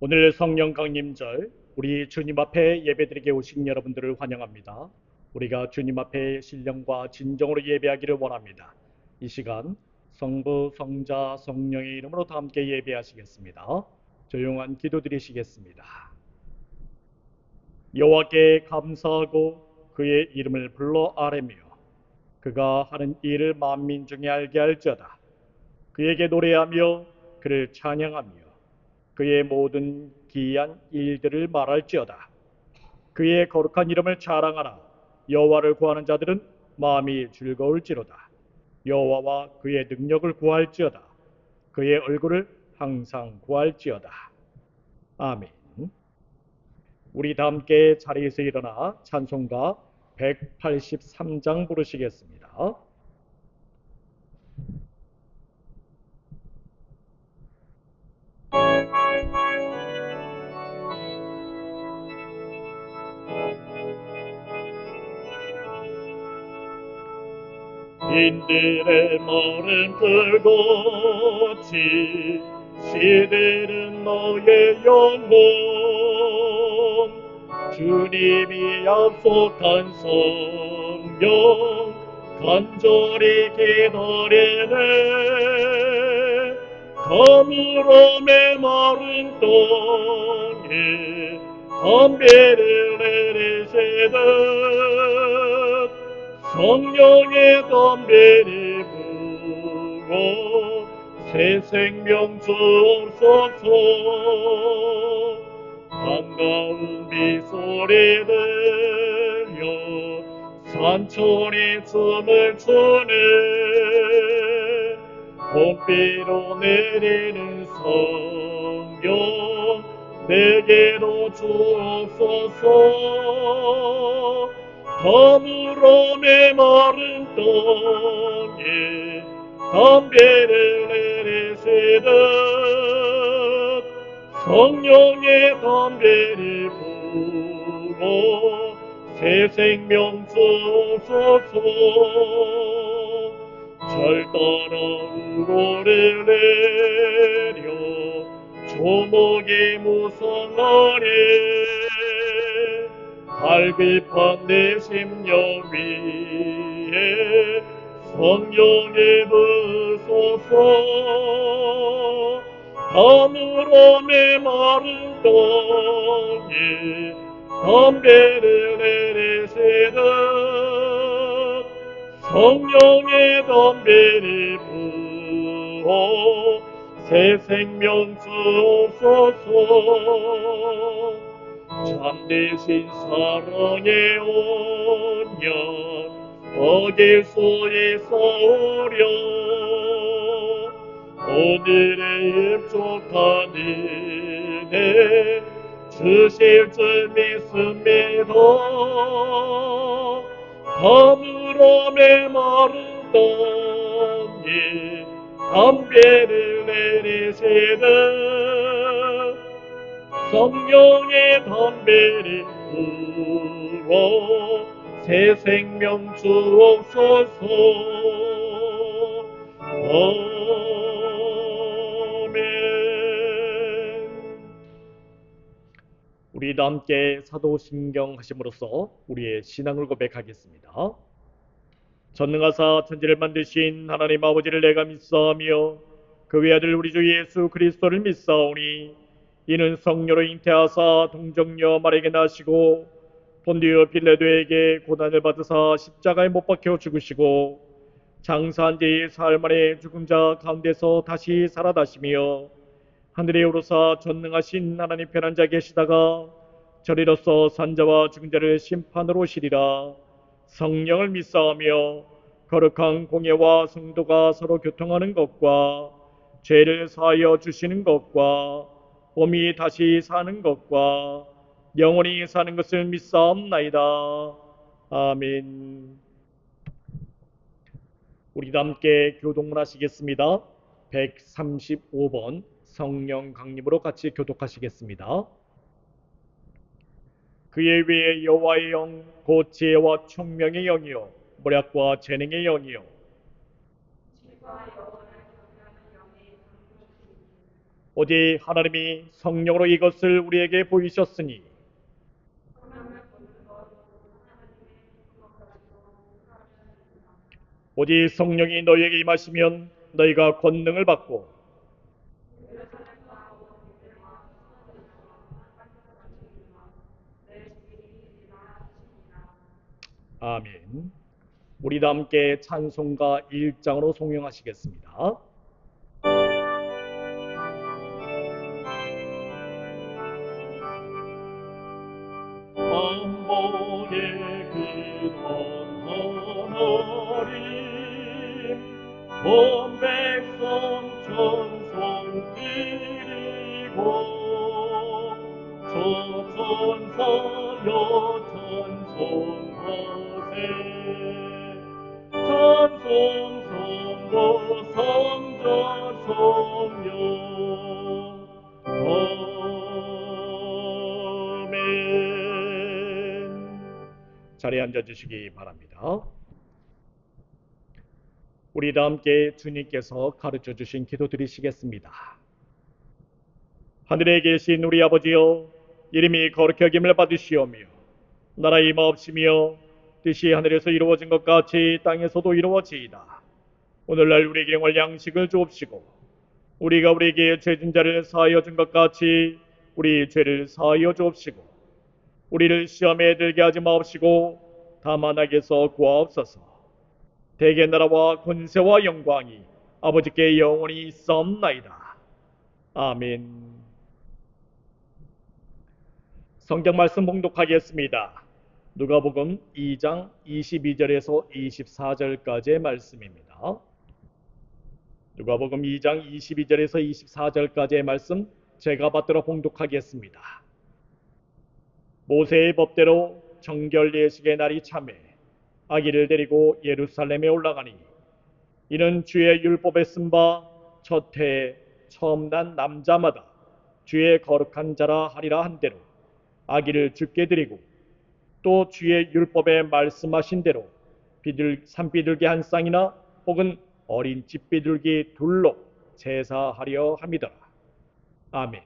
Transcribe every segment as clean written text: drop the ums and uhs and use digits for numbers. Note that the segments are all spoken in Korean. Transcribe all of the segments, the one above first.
오늘 성령 강림절 우리 주님 앞에 예배드리게 오신 여러분들을 환영합니다. 우리가 주님 앞에 신령과 진정으로 예배하기를 원합니다. 이 시간 성부, 성자, 성령의 이름으로 다 함께 예배하시겠습니다. 조용한 기도 드리시겠습니다. 여호와께 감사하고 그의 이름을 불러 아뢰며 그가 하는 일을 만민 중에 알게 할지어다. 그에게 노래하며 그를 찬양하며 그의 모든 기이한 일들을 말할지어다. 그의 거룩한 이름을 자랑하라. 여호와를 구하는 자들은 마음이 즐거울지로다. 여호와와 그의 능력을 구할지어다. 그의 얼굴을 항상 구할지어다. 아멘. 우리 다 함께 자리에서 일어나 찬송가 183장 부르시겠습니다. 인들의 마른 불꽃이 시들은 너의 영혼 주님이 약속한 성령 간절히 기다리네 가물어 메마른 땅에 담배를 내리시듯 성령의 담배를 부어 새 생명 주옵소서 반가운 비소리 들려 산천이 춤을 추네 봄비로 내리는 성령 내게로 주옵소서 가물어 메마른 땅에 담배를 내리시듯 성령의 담배를 부어 새 생명 주소서 절따라 우로를 내려 조목이 무성하니 갈비판 내 심령 위에 성령의 부소서 가물어 메마른 땅에 담배를 내리시듯 성령의 담배를 부어 새 생명 주옵소서 참되신 사랑의 온연 어길 수에서 오려 오늘의 흡족한 은혜 주실 줄 믿습니다 가물어 메마른 땅에 담배를 내리시듯 성령의 담배를 부어 새 생명 주옵소서 아멘. 우리 다 함께 사도신경 하심으로써 우리의 신앙을 고백하겠습니다. 전능하사 천지를 만드신 하나님 아버지를 내가 믿사오며 그 외아들 우리 주 예수 그리스도를 믿사오니 이는 성령으로 잉태하사 동정녀 마리아에게 나시고 본디오 빌라도에게 고난을 받으사 십자가에 못 박혀 죽으시고 장사한 지 사흘 만에 죽은 자 가운데서 다시 살아나시며 하늘에 오르사 전능하신 하나님 편한 자 계시다가 저리로서 산자와 죽은 자를 심판으로 오시리라. 성령을 믿사오며 거룩한 공예와 성도가 서로 교통하는 것과 죄를 사하여 주시는 것과 몸이 다시 사는 것과 영원히 사는 것을 믿사옵나이다. 아멘. 우리 다 함께 교독을 하시겠습니다. 135번 성령 강림으로 같이 교독하시겠습니다. 그의 위에 여호와의 영, 곧 지혜와 총명의 영이요 모략과 재능의 영이요 오직 하나님이 성령으로 이것을 우리에게 보이셨으니 오직 성령이 너희에게 임하시면 너희가 권능을 받고 아멘. 우리 다 함께 찬송가 1장으로 송영하시겠습니다. 만복의 근원하나님 온 백성 찬송 드리고 저 천사여 찬송하세 찬송 성부 성자 성령 아멘. 자리에 앉아주시기 바랍니다. 우리 다 함께 주님께서 가르쳐 주신 기도 드리시겠습니다. 하늘에 계신 우리 아버지여, 이름이 거룩히 여김을 받으시오며 나라의 임하옵시며 뜻이 하늘에서 이루어진 것 같이 땅에서도 이루어지이다. 오늘날 우리에게 일용할 양식을 주옵시고 우리가 우리에게 죄진 자를 사하여 준 것 같이 우리 죄를 사하여 주옵시고 우리를 시험에 들게 하지 마옵시고 다만 악에서 구하옵소서. 대개 나라와 권세와 영광이 아버지께 영원히 있사옵나이다. 아멘. 성경 말씀 봉독하겠습니다. 누가복음 2장 22절에서 24절까지의 말씀입니다. 누가복음 2장 22절에서 24절까지의 말씀 제가 받들어 봉독하겠습니다. 모세의 법대로 정결 예식의 날이 참에 아기를 데리고 예루살렘에 올라가니 이는 주의 율법에 쓴 바 첫 해에 처음 난 남자마다 주의 거룩한 자라 하리라 한 대로 아기를 주께 드리고 또 주의 율법에 말씀하신 대로 산비둘기 한 쌍이나 혹은 어린 집비둘기 둘로 제사하려 함이더라. 아멘.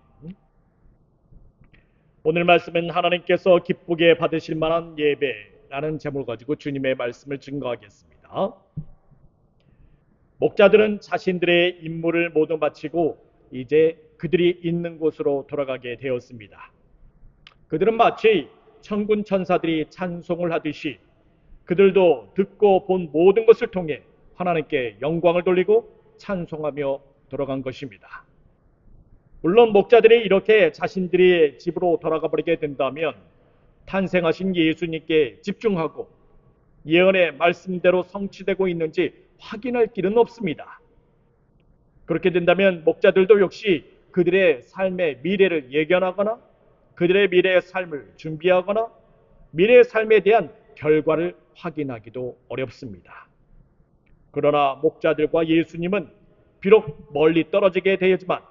오늘 말씀은 하나님께서 기쁘게 받으실 만한 예배라는 제목을 가지고 주님의 말씀을 증거하겠습니다. 목자들은 자신들의 임무를 모두 마치고 이제 그들이 있는 곳으로 돌아가게 되었습니다. 그들은 마치 천군 천사들이 찬송을 하듯이 그들도 듣고 본 모든 것을 통해 하나님께 영광을 돌리고 찬송하며 돌아간 것입니다. 물론 목자들이 이렇게 자신들의 집으로 돌아가 버리게 된다면 탄생하신 예수님께 집중하고 예언의 말씀대로 성취되고 있는지 확인할 길은 없습니다. 그렇게 된다면 목자들도 역시 그들의 삶의 미래를 예견하거나 그들의 미래의 삶을 준비하거나 미래의 삶에 대한 결과를 확인하기도 어렵습니다. 그러나 목자들과 예수님은 비록 멀리 떨어지게 되었지만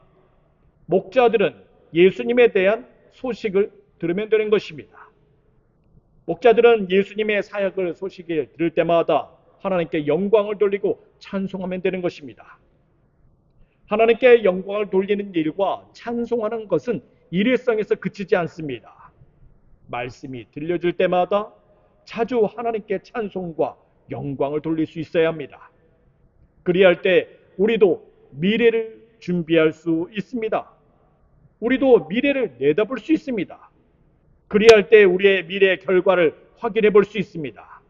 목자들은 예수님에 대한 소식을 들으면 되는 것입니다. 목자들은 예수님의 사역을 소식을 들을 때마다 하나님께 영광을 돌리고 찬송하면 되는 것입니다. 하나님께 영광을 돌리는 일과 찬송하는 것은 일회성에서 그치지 않습니다. 말씀이 들려질 때마다 자주 하나님께 찬송과 영광을 돌릴 수 있어야 합니다. 그리할 때 우리도 미래를 준비할 수 있습니다. 우리도 미래를 내다볼 수 있습니다. 그리할 때 우리의 미래의 결과를 확인해 볼 수 있습니다.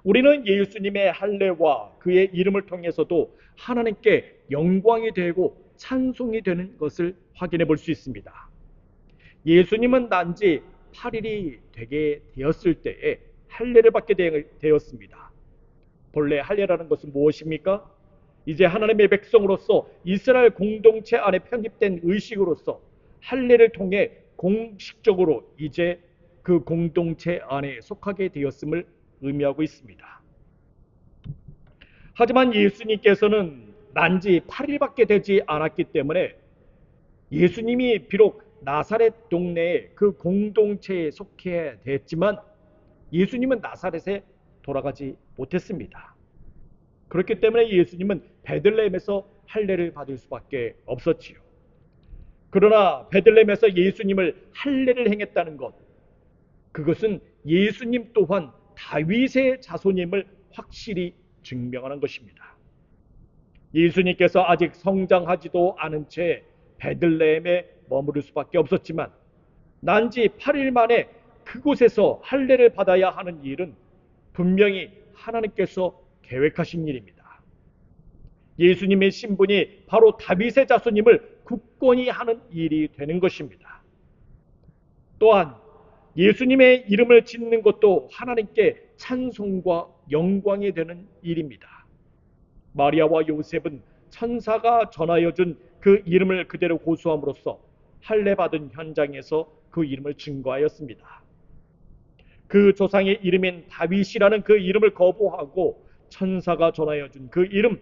우리는 예수님의 할례와 그의 이름을 통해서도 하나님께 영광이 되고 찬송이 되는 것을 확인해 볼 수 있습니다. 예수님은 난지 8일이 되게 되었을 때에 할례를 받게 되었습니다. 본래 할례라는 것은 무엇입니까? 이제 하나님의 백성으로서 이스라엘 공동체 안에 편입된 의식으로서 할례를 통해 공식적으로 이제 그 공동체 안에 속하게 되었음을 의미하고 있습니다. 하지만 예수님께서는 난지 8일밖에 되지 않았기 때문에 예수님이 비록 나사렛 동네의 그 공동체에 속해 됐지만 예수님은 나사렛에 돌아가지 못했습니다. 그렇기 때문에 예수님은 베들레헴에서 할례를 받을 수밖에 없었지요. 그러나 베들레헴에서 예수님을 할례를 행했다는 것, 그것은 예수님 또한 다윗의 자손임을 확실히 증명하는 것입니다. 예수님께서 아직 성장하지도 않은 채 베들레헴에 머무를 수밖에 없었지만 난지 8일 만에 그곳에서 할례를 받아야 하는 일은 분명히 하나님께서 계획하신 일입니다. 예수님의 신분이 바로 다윗의 자손임을 굳건히 하는 일이 되는 것입니다. 또한 예수님의 이름을 짓는 것도 하나님께 찬송과 영광이 되는 일입니다. 마리아와 요셉은 천사가 전하여 준 그 이름을 그대로 고수함으로써 할례 받은 현장에서 그 이름을 증거하였습니다. 그 조상의 이름인 다윗이라는 그 이름을 거부하고 천사가 전하여 준 그 이름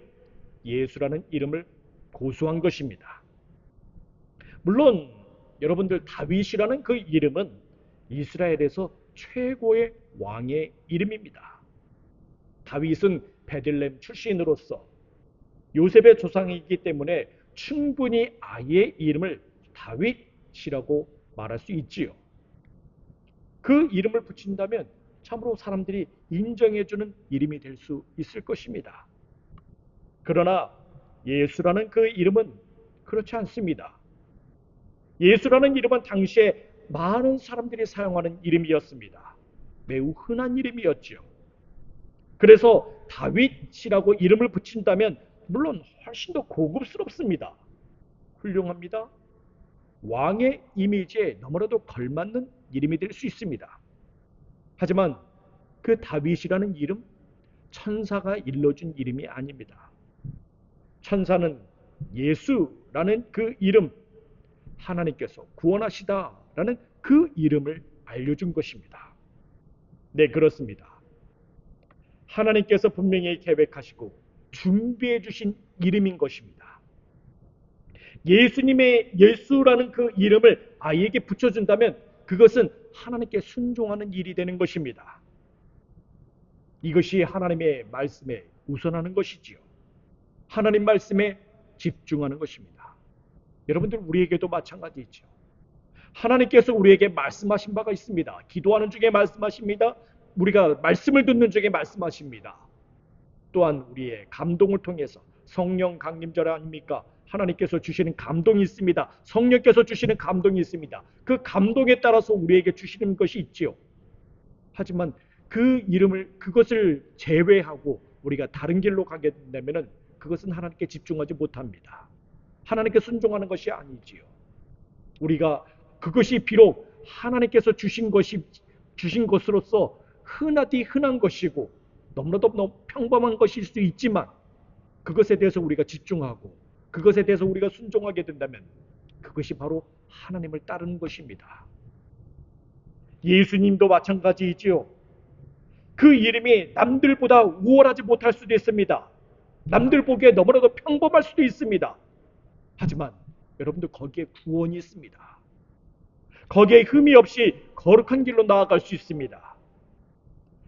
예수라는 이름을 고수한 것입니다. 물론 여러분들, 다윗이라는 그 이름은 이스라엘에서 최고의 왕의 이름입니다. 다윗은 베들레헴 출신으로서 요셉의 조상이기 때문에 충분히 아이의 이름을 다윗이라고 말할 수 있지요. 그 이름을 붙인다면 참으로 사람들이 인정해주는 이름이 될 수 있을 것입니다. 그러나 예수라는 그 이름은 그렇지 않습니다. 예수라는 이름은 당시에 많은 사람들이 사용하는 이름이었습니다. 매우 흔한 이름이었지요. 그래서 다윗이라고 이름을 붙인다면 물론 훨씬 더 고급스럽습니다. 훌륭합니다. 왕의 이미지에 너무나도 걸맞는 이름이 될 수 있습니다. 하지만 그 다윗이라는 이름, 천사가 일러준 이름이 아닙니다. 천사는 예수라는 그 이름, 하나님께서 구원하시다라는 그 이름을 알려준 것입니다. 네, 그렇습니다. 하나님께서 분명히 계획하시고 준비해 주신 이름인 것입니다. 예수님의 예수라는 그 이름을 아이에게 붙여준다면 그것은 하나님께 순종하는 일이 되는 것입니다. 이것이 하나님의 말씀에 우선하는 것이지요. 하나님 말씀에 집중하는 것입니다. 여러분들, 우리에게도 마찬가지죠. 하나님께서 우리에게 말씀하신 바가 있습니다. 기도하는 중에 말씀하십니다. 우리가 말씀을 듣는 중에 말씀하십니다. 또한 우리의 감동을 통해서 성령 강림절 아닙니까? 하나님께서 주시는 감동이 있습니다. 성령께서 주시는 감동이 있습니다. 그 감동에 따라서 우리에게 주시는 것이 있지요. 하지만 그것을 제외하고 우리가 다른 길로 가게 된다면 그것은 하나님께 집중하지 못합니다. 하나님께 순종하는 것이 아니지요. 우리가 그것이 비록 하나님께서 주신 것으로서 흔하디 흔한 것이고 너무나도 평범한 것일 수 있지만 그것에 대해서 우리가 집중하고 그것에 대해서 우리가 순종하게 된다면 그것이 바로 하나님을 따르는 것입니다. 예수님도 마찬가지이지요. 그 이름이 남들보다 우월하지 못할 수도 있습니다. 남들 보기에 너무나도 평범할 수도 있습니다. 하지만 여러분들, 거기에 구원이 있습니다. 거기에 흠이 없이 거룩한 길로 나아갈 수 있습니다.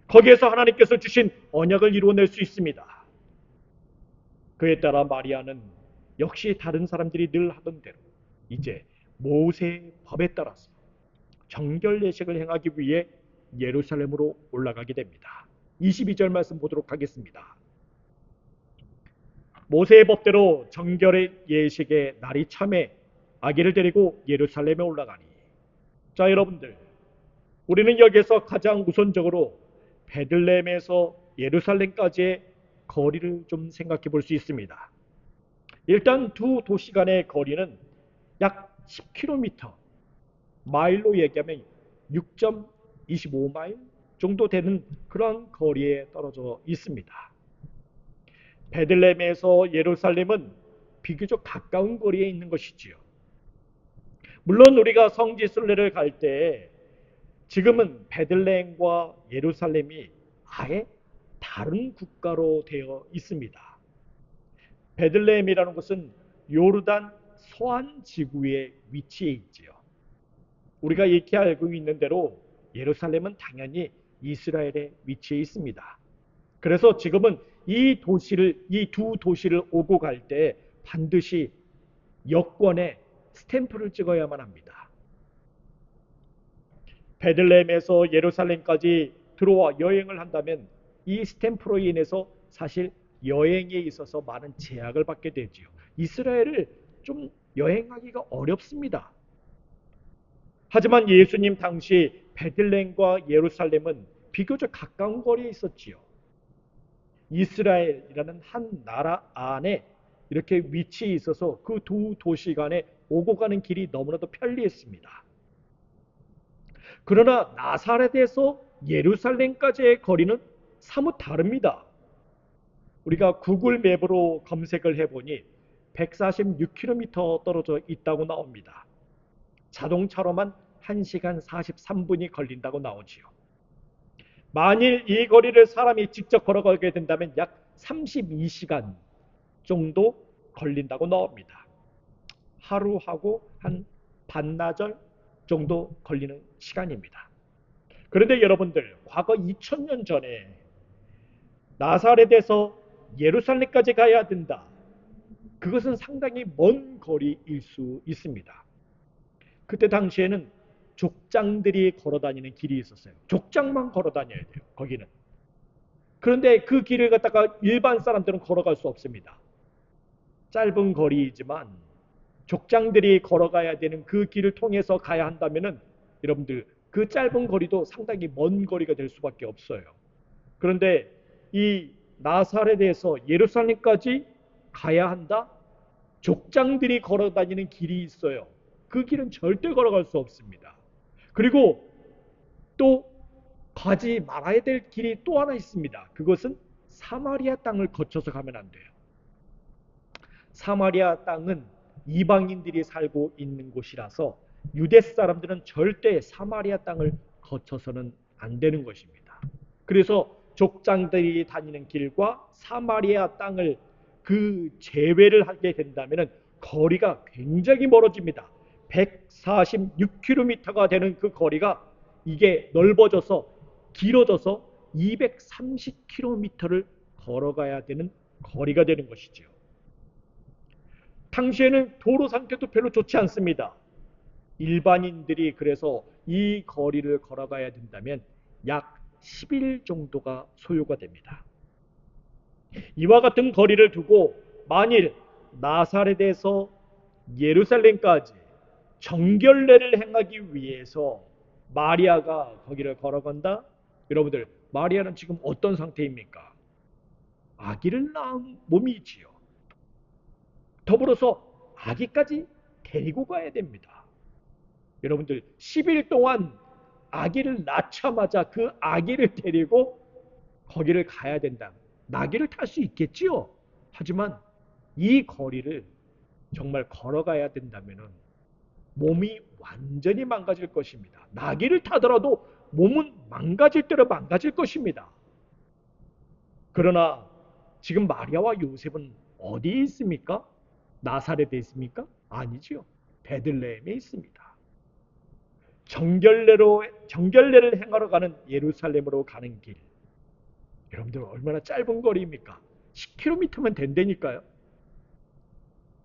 거기에서 하나님께서 주신 언약을 이루어낼 수 있습니다. 그에 따라 마리아는 역시 다른 사람들이 늘 하던 대로 이제 모세의 법에 따라서 정결 예식을 행하기 위해 예루살렘으로 올라가게 됩니다. 22절 말씀 보도록 하겠습니다. 모세의 법대로 정결의 예식의 날이 참에 아기를 데리고 예루살렘에 올라가니. 자, 여러분들, 우리는 여기에서 가장 우선적으로 베들레헴에서 예루살렘까지의 거리를 좀 생각해 볼 수 있습니다. 일단 두 도시 간의 거리는 약 10km, 마일로 얘기하면 6.25마일 정도 되는 그런 거리에 떨어져 있습니다. 베들레헴에서 예루살렘은 비교적 가까운 거리에 있는 것이지요. 물론 우리가 성지 순례를 갈 때 지금은 베들레헴과 예루살렘이 아예 다른 국가로 되어 있습니다. 베들레헴이라는 것은 요르단 서안 지구에 위치해 있지요. 우리가 익히 알고 있는 대로 예루살렘은 당연히 이스라엘에 위치해 있습니다. 그래서 지금은 이 두 도시를 오고 갈 때 반드시 여권에 스탬프를 찍어야만 합니다. 베들레헴에서 예루살렘까지 들어와 여행을 한다면 이 스탬프로 인해서 사실 여행에 있어서 많은 제약을 받게 되지요. 이스라엘을 좀 여행하기가 어렵습니다. 하지만 예수님 당시 베들레헴과 예루살렘은 비교적 가까운 거리에 있었지요. 이스라엘이라는 한 나라 안에 이렇게 위치해 있어서 그 두 도시 간에 오고 가는 길이 너무나도 편리했습니다. 그러나 나사렛에서 예루살렘까지의 거리는 사뭇 다릅니다. 우리가 구글 맵으로 검색을 해보니 146km 떨어져 있다고 나옵니다. 자동차로만 1시간 43분이 걸린다고 나오지요. 만일 이 거리를 사람이 직접 걸어가게 된다면 약 32시간 정도 걸린다고 나옵니다. 하루하고 한 반나절 정도 걸리는 시간입니다. 그런데 여러분들, 과거 2000년 전에 나사렛에서 예루살렘까지 가야 된다. 그것은 상당히 먼 거리일 수 있습니다. 그때 당시에는 족장들이 걸어다니는 길이 있었어요. 족장만 걸어다녀야 돼요, 거기는. 그런데 그 길을 갖다가 일반 사람들은 걸어갈 수 없습니다. 짧은 거리이지만 족장들이 걸어가야 되는 그 길을 통해서 가야 한다면은 여러분들 그 짧은 거리도 상당히 먼 거리가 될 수밖에 없어요. 그런데 이 나사렛에서 예루살렘까지 가야 한다? 족장들이 걸어다니는 길이 있어요. 그 길은 절대 걸어갈 수 없습니다. 그리고 또 가지 말아야 될 길이 또 하나 있습니다. 그것은 사마리아 땅을 거쳐서 가면 안 돼요. 사마리아 땅은 이방인들이 살고 있는 곳이라서 유대 사람들은 절대 사마리아 땅을 거쳐서는 안 되는 것입니다. 그래서 족장들이 다니는 길과 사마리아 땅을 그 제외를 하게 된다면 거리가 굉장히 멀어집니다. 146km가 되는 그 거리가 이게 넓어져서 길어져서 230km를 걸어가야 되는 거리가 되는 것이죠. 당시에는 도로 상태도 별로 좋지 않습니다. 일반인들이 그래서 이 거리를 걸어가야 된다면 약 10일 정도가 소요가 됩니다. 이와 같은 거리를 두고 만일 나사렛에서 예루살렘까지 정결례를 행하기 위해서 마리아가 거기를 걸어간다? 여러분들, 마리아는 지금 어떤 상태입니까? 아기를 낳은 몸이지요. 더불어서 아기까지 데리고 가야 됩니다. 여러분들 10일 동안 아기를 낳자마자 그 아기를 데리고 거기를 가야 된다. 나귀를 탈 수 있겠지요. 하지만 이 거리를 정말 걸어가야 된다면 몸이 완전히 망가질 것입니다. 나귀를 타더라도 몸은 망가질 대로 망가질 것입니다. 그러나 지금 마리아와 요셉은 어디에 있습니까? 나사렛에 있습니까? 아니지요. 베들레헴에 있습니다. 정결례를 행하러 가는 예루살렘으로 가는 길. 여러분들 얼마나 짧은 거리입니까? 10km면 된다니까요.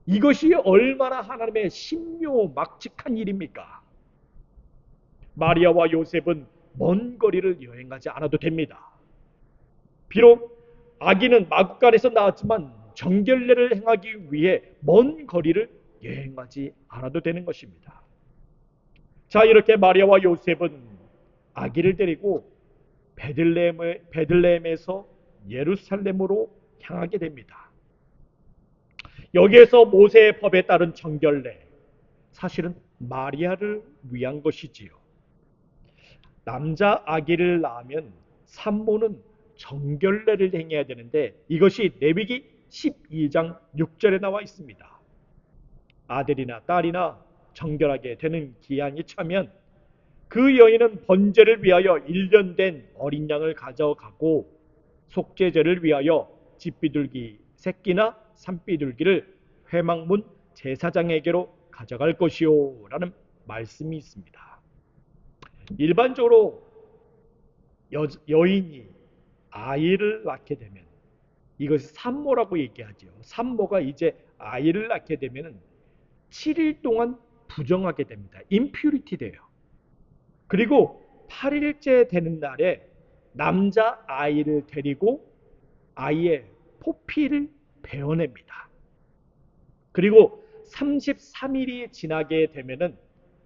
이것이 얼마나 하나님의 신묘막측한 일입니까? 마리아와 요셉은 먼 거리를 여행하지 않아도 됩니다. 비록 아기는 마구간에서 나왔지만 정결례를 행하기 위해 먼 거리를 여행하지 않아도 되는 것입니다. 자, 이렇게 마리아와 요셉은 아기를 데리고 베들레헴에서 예루살렘으로 향하게 됩니다. 여기에서 모세의 법에 따른 정결례, 사실은 마리아를 위한 것이지요. 남자 아기를 낳으면 산모는 정결례를 행해야 되는데 이것이 레위기 12장 6절에 나와 있습니다. 아들이나 딸이나 정결하게 되는 기한이 차면 그 여인은 번제를 위하여 1년 된 어린 양을 가져가고 속죄제를 위하여 집비둘기 새끼나 산비둘기를 회막문 제사장에게로 가져갈 것이요 라는 말씀이 있습니다. 일반적으로 여인이 아이를 낳게 되면 이것을 산모라고 얘기하죠. 산모가 이제 아이를 낳게 되면 7일 동안 부정하게 됩니다. impurity 돼요. 그리고 8일째 되는 날에 남자 아이를 데리고 아이의 포피를 베어냅니다. 그리고 33일이 지나게 되면은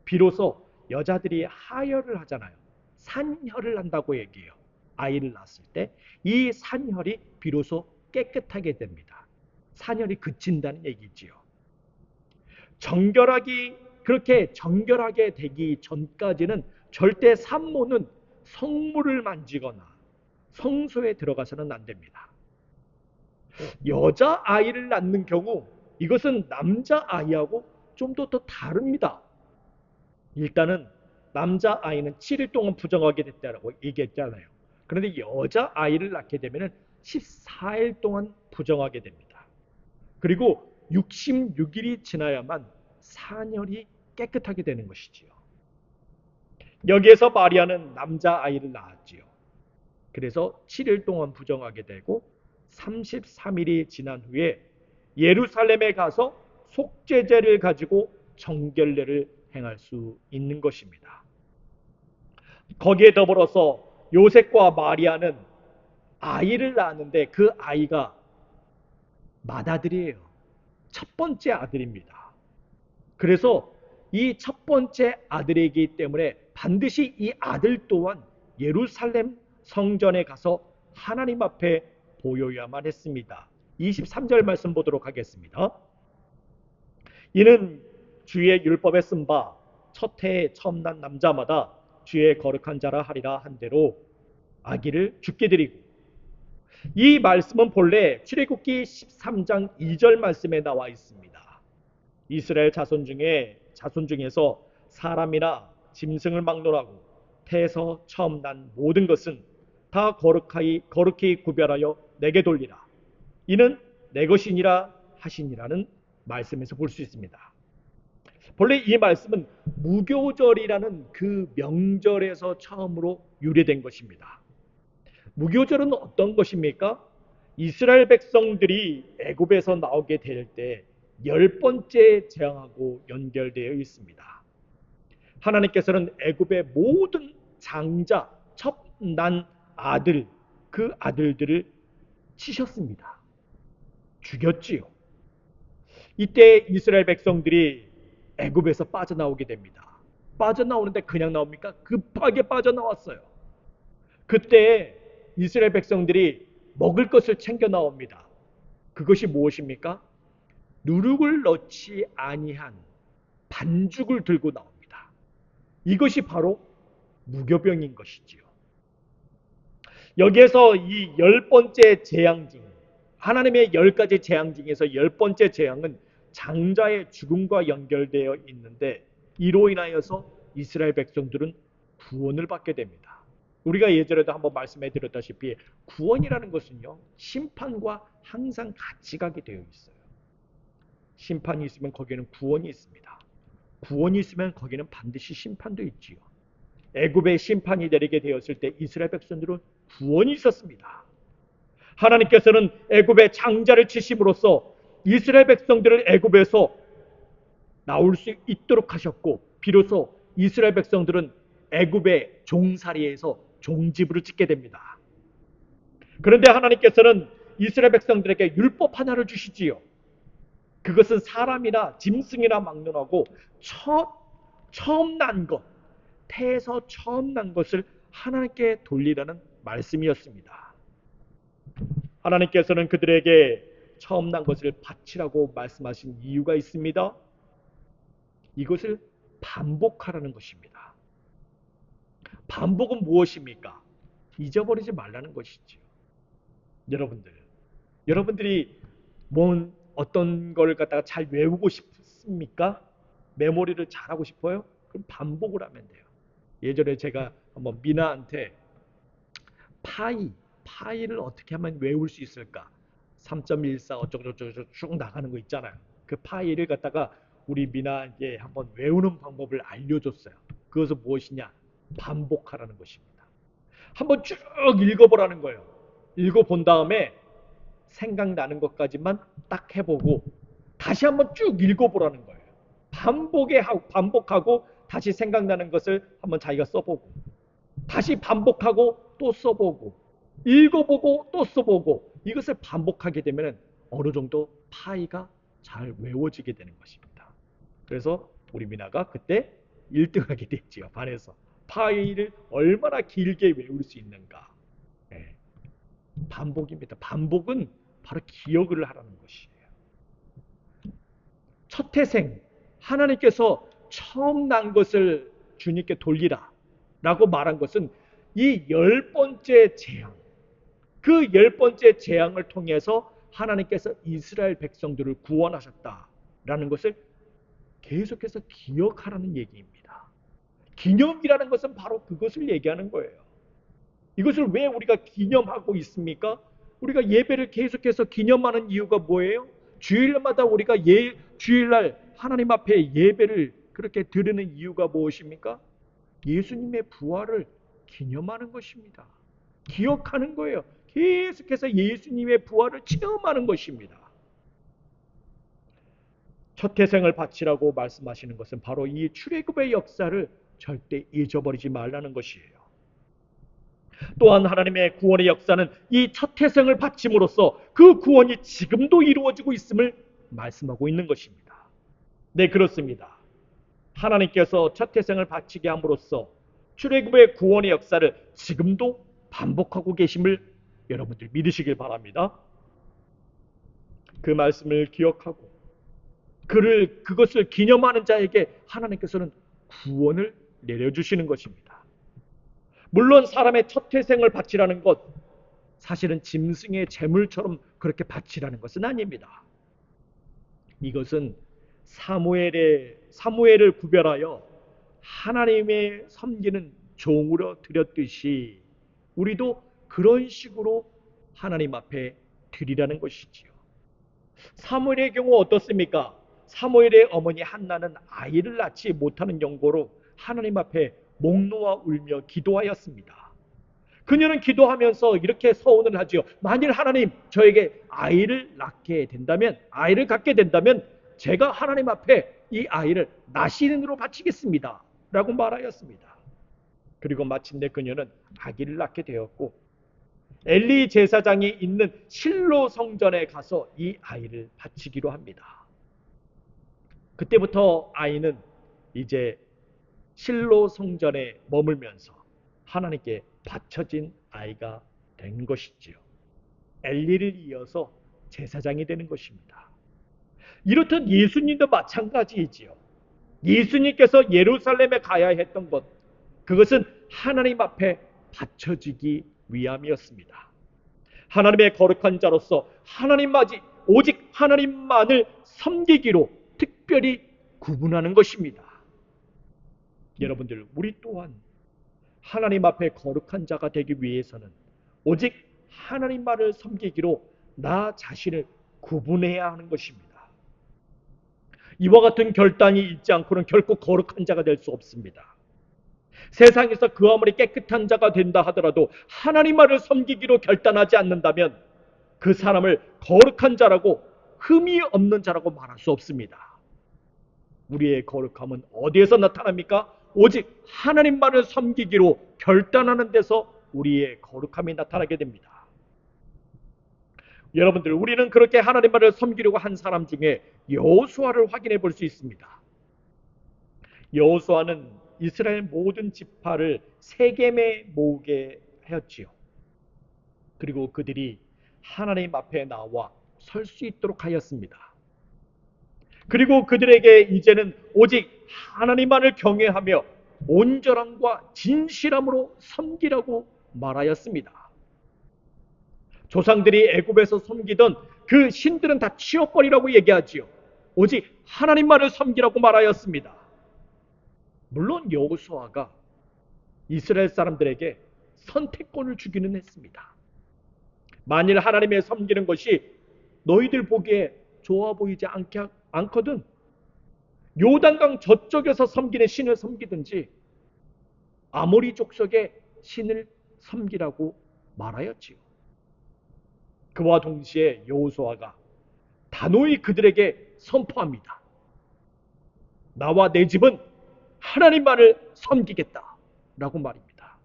비로소 여자들이 하혈을 하잖아요. 산혈을 한다고 얘기해요. 아이를 낳았을 때 이 산혈이 비로소 깨끗하게 됩니다. 산혈이 그친다는 얘기지요. 그렇게 정결하게 되기 전까지는 절대 산모는 성물을 만지거나 성소에 들어가서는 안 됩니다. 여자 아이를 낳는 경우 이것은 남자 아이하고 좀 더 다릅니다. 일단은 남자 아이는 7일 동안 부정하게 됐다고 얘기했잖아요. 그런데 여자 아이를 낳게 되면 14일 동안 부정하게 됩니다. 그리고 66일이 지나야만 산혈이 깨끗하게 되는 것이지요. 여기에서 마리아는 남자 아이를 낳았지요. 그래서 7일 동안 부정하게 되고 33일이 지난 후에 예루살렘에 가서 속죄제를 가지고 정결례를 행할 수 있는 것입니다. 거기에 더불어서 요셉과 마리아는 아이를 낳았는데 그 아이가 맏아들이에요. 첫 번째 아들입니다. 그래서 이 첫 번째 아들이기 때문에 반드시 이 아들 또한 예루살렘 성전에 가서 하나님 앞에 보여야만 했습니다. 23절 말씀 보도록 하겠습니다. 이는 주의 율법에 쓴 바 첫 해에 처음 난 남자마다 주의 거룩한 자라 하리라 한 대로 아기를 죽게 드리고, 이 말씀은 본래 출애굽기 13장 2절 말씀에 나와 있습니다. 이스라엘 자손 중에서 사람이나 짐승을 막론하고 태에서 처음 난 모든 것은 다 거룩히 구별하여 내게 돌리라. 이는 내 것이니라 하시니라는 말씀에서 볼 수 있습니다. 본래 이 말씀은 무교절이라는 그 명절에서 처음으로 유래된 것입니다. 무교절은 어떤 것입니까? 이스라엘 백성들이 애굽에서 나오게 될 때 10번째 재앙하고 연결되어 있습니다. 하나님께서는 애굽의 모든 장자, 첫 난 아들, 그 아들들을 치셨습니다. 죽였지요. 이때 이스라엘 백성들이 애굽에서 빠져나오게 됩니다. 빠져나오는데 그냥 나옵니까? 급하게 빠져나왔어요. 그때 이스라엘 백성들이 먹을 것을 챙겨 나옵니다. 그것이 무엇입니까? 누룩을 넣지 아니한 반죽을 들고 나옵니다. 이것이 바로 무교병인 것이지요. 여기에서 이 10번째 재앙 중, 하나님의 10가지 재앙 중에서 10번째 재앙은 장자의 죽음과 연결되어 있는데, 이로 인하여서 이스라엘 백성들은 구원을 받게 됩니다. 우리가 예전에도 한번 말씀해 드렸다시피 구원이라는 것은요, 심판과 항상 같이 가게 되어 있어요. 심판이 있으면 거기에는 구원이 있습니다. 구원이 있으면 거기는 반드시 심판도 있지요. 애굽의 심판이 내리게 되었을 때 이스라엘 백성들은 구원이 있었습니다. 하나님께서는 애굽의 장자를 치심으로써 이스라엘 백성들을 애굽에서 나올 수 있도록 하셨고, 비로소 이스라엘 백성들은 애굽의 종살이에서 종지부를 찍게 됩니다. 그런데 하나님께서는 이스라엘 백성들에게 율법 하나를 주시지요. 그것은 사람이나 짐승이나 막론하고 처음 난 것, 태에서 처음 난 것을 하나님께 돌리라는 말씀이었습니다. 하나님께서는 그들에게 처음 난 것을 바치라고 말씀하신 이유가 있습니다. 이것을 반복하라는 것입니다. 반복은 무엇입니까? 잊어버리지 말라는 것이죠. 여러분들이 어떤 걸 갖다가 잘 외우고 싶습니까? 메모리를 잘하고 싶어요? 그럼 반복을 하면 돼요. 예전에 제가 한번 미나한테 파이를 어떻게 하면 외울 수 있을까? 3.14 어쩌고저쩌고 쭉 나가는 거 있잖아요. 그 파이를 갖다가 우리 미나에게 한번 외우는 방법을 알려줬어요. 그것은 무엇이냐? 반복하라는 것입니다. 한번 쭉 읽어보라는 거예요. 읽어본 다음에 생각나는 것까지만 딱 해보고 다시 한번 쭉 읽어보라는 거예요. 반복하고 다시 생각나는 것을 한번 자기가 써보고 다시 반복하고 또 써보고 읽어보고 또 써보고 이것을 반복하게 되면 어느 정도 파이가 잘 외워지게 되는 것입니다. 그래서 우리 미나가 그때 1등하게 됐지요. 반에서. 파이를 얼마나 길게 외울 수 있는가. 네. 반복입니다. 반복은 바로 기억을 하라는 것이에요. 첫 태생, 하나님께서 처음 난 것을 주님께 돌리라 라고 말한 것은 이 10번째 재앙, 그 10번째 재앙을 통해서 하나님께서 이스라엘 백성들을 구원하셨다라는 것을 계속해서 기억하라는 얘기입니다. 기념이라는 것은 바로 그것을 얘기하는 거예요. 이것을 왜 우리가 기념하고 있습니까? 우리가 예배를 계속해서 기념하는 이유가 뭐예요? 주일마다 우리가 주일날 하나님 앞에 예배를 그렇게 드리는 이유가 무엇입니까? 예수님의 부활을 기념하는 것입니다. 기억하는 거예요. 계속해서 예수님의 부활을 체험하는 것입니다. 첫 태생을 바치라고 말씀하시는 것은 바로 이 출애굽의 역사를 절대 잊어버리지 말라는 것이에요. 또한 하나님의 구원의 역사는 이 첫 태생을 바침으로써 그 구원이 지금도 이루어지고 있음을 말씀하고 있는 것입니다. 네, 그렇습니다. 하나님께서 첫 태생을 바치게 함으로써 출애굽의 구원의 역사를 지금도 반복하고 계심을 여러분들 믿으시길 바랍니다. 그 말씀을 기억하고 그것을 기념하는 자에게 하나님께서는 구원을 내려주시는 것입니다. 물론 사람의 첫 태생을 바치라는 것, 사실은 짐승의 제물처럼 그렇게 바치라는 것은 아닙니다. 이것은 사무엘을 구별하여 하나님의 섬기는 종으로 드렸듯이 우리도 그런 식으로 하나님 앞에 드리라는 것이지요. 사무엘의 경우 어떻습니까? 사무엘의 어머니 한나는 아이를 낳지 못하는 연고로 하나님 앞에 목 놓아 울며 기도하였습니다. 그녀는 기도하면서 이렇게 서원을 하지요. 만일 하나님 저에게 아이를 갖게 된다면 제가 하나님 앞에 이 아이를 나시린으로 바치겠습니다 라고 말하였습니다. 그리고 마침내 그녀는 아기를 낳게 되었고 엘리 제사장이 있는 실로 성전에 가서 이 아이를 바치기로 합니다. 그때부터 아이는 이제 실로 성전에 머물면서 하나님께 바쳐진 아이가 된 것이지요. 엘리를 이어서 제사장이 되는 것입니다. 이렇듯 예수님도 마찬가지이지요. 예수님께서 예루살렘에 가야 했던 것, 그것은 하나님 앞에 바쳐지기 위함이었습니다. 하나님의 거룩한 자로서 오직 하나님만을 섬기기로 특별히 구분하는 것입니다. 여러분들, 우리 또한 하나님 앞에 거룩한 자가 되기 위해서는 오직 하나님만을 섬기기로 나 자신을 구분해야 하는 것입니다. 이와 같은 결단이 있지 않고는 결코 거룩한 자가 될 수 없습니다. 세상에서 그 아무리 깨끗한 자가 된다 하더라도 하나님만을 섬기기로 결단하지 않는다면 그 사람을 거룩한 자라고 흠이 없는 자라고 말할 수 없습니다. 우리의 거룩함은 어디에서 나타납니까? 오직 하나님만을 섬기기로 결단하는 데서 우리의 거룩함이 나타나게 됩니다. 여러분들, 우리는 그렇게 하나님만을 섬기려고 한 사람 중에 여호수아를 확인해 볼 수 있습니다. 여호수아는 이스라엘 모든 지파를 세겜에 모으게 하였지요. 그리고 그들이 하나님 앞에 나와 설 수 있도록 하였습니다. 그리고 그들에게 이제는 오직 하나님만을 경외하며 온전함과 진실함으로 섬기라고 말하였습니다. 조상들이 애굽에서 섬기던 그 신들은 다 치워버리라고 얘기하지요. 오직 하나님만을 섬기라고 말하였습니다. 물론 여호수아가 이스라엘 사람들에게 선택권을 주기는 했습니다. 만일 하나님의 섬기는 것이 너희들 보기에 좋아 보이지 않거든 요단강 저쪽에서 섬기는 신을 섬기든지 아모리 족속의 신을 섬기라고 말하였지요. 그와 동시에 여호수아가 단호히 그들에게 선포합니다. 나와 내 집은 하나님만을 섬기겠다 라고 말입니다.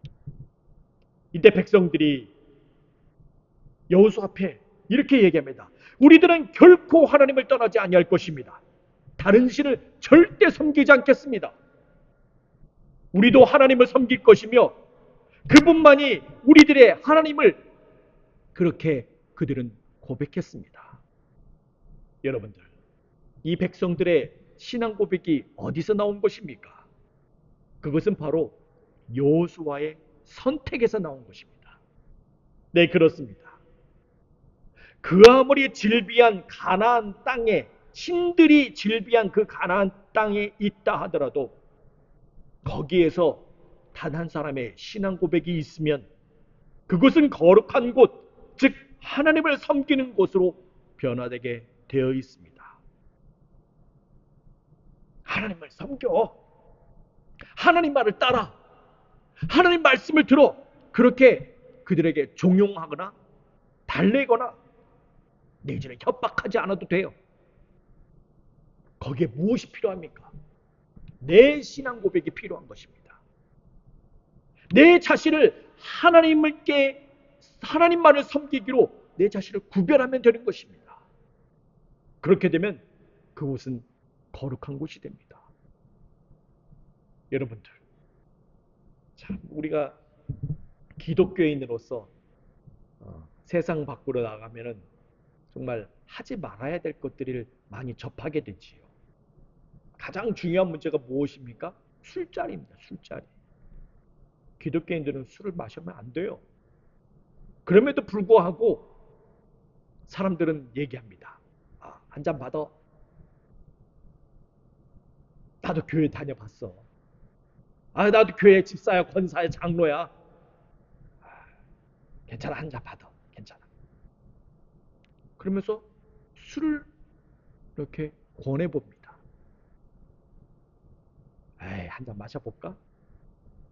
이때 백성들이 여호수아 앞에 이렇게 얘기합니다. 우리들은 결코 하나님을 떠나지 아니할 것입니다. 다른 신을 절대 섬기지 않겠습니다. 우리도 하나님을 섬길 것이며 그분만이 우리들의 하나님을, 그렇게 그들은 고백했습니다. 여러분들, 이 백성들의 신앙 고백이 어디서 나온 것입니까? 그것은 바로 여호수아의 선택에서 나온 것입니다. 네, 그렇습니다. 그 아무리 질비한 가나안 땅에, 신들이 질비한 그 가나안 땅에 있다 하더라도 거기에서 단 한 사람의 신앙 고백이 있으면 그곳은 거룩한 곳, 즉 하나님을 섬기는 곳으로 변화되게 되어 있습니다. 하나님을 섬겨. 하나님 말을 따라. 하나님 말씀을 들어. 그렇게 그들에게 종용하거나 달래거나 내지는 협박하지 않아도 돼요. 거기에 무엇이 필요합니까? 내 신앙 고백이 필요한 것입니다. 내 자신을 하나님만을 섬기기로 내 자신을 구별하면 되는 것입니다. 그렇게 되면 그곳은 거룩한 곳이 됩니다. 여러분들, 참 우리가 기독교인으로서 세상 밖으로 나가면은 정말 하지 말아야 될 것들을 많이 접하게 되지요. 가장 중요한 문제가 무엇입니까? 술자리입니다. 술자리. 기독교인들은 술을 마시면 안 돼요. 그럼에도 불구하고 사람들은 얘기합니다. 한 잔 받아. 나도 교회 다녀봤어. 나도 교회 집사야, 권사야, 장로야. 괜찮아, 한 잔 받아. 괜찮아. 그러면서 술을 이렇게 권해봅니다. 한 잔 마셔볼까?